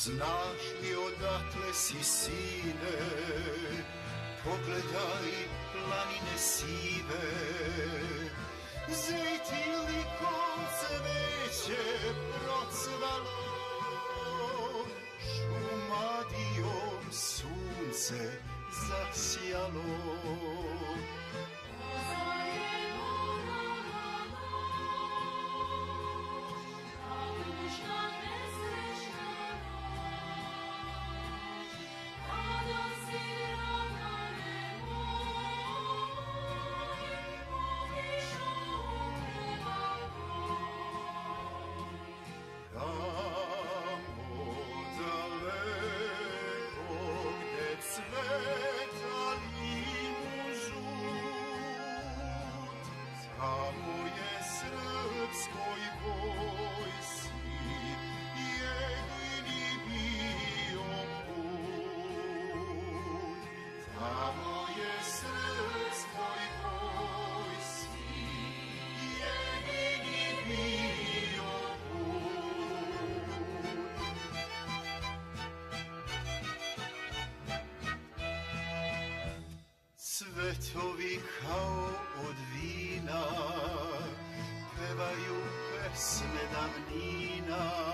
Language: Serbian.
Znaš li odakle si, sine, pogledaj planine sive, zejtilikom cveće procvalo, šumadijom sunce zasjalo. Tamo je srpskoj vojsci jedini bio put. Tamo je srpskoj vojsci jedini bio put. Cvetovi kao od vina pevaju pesme davnina.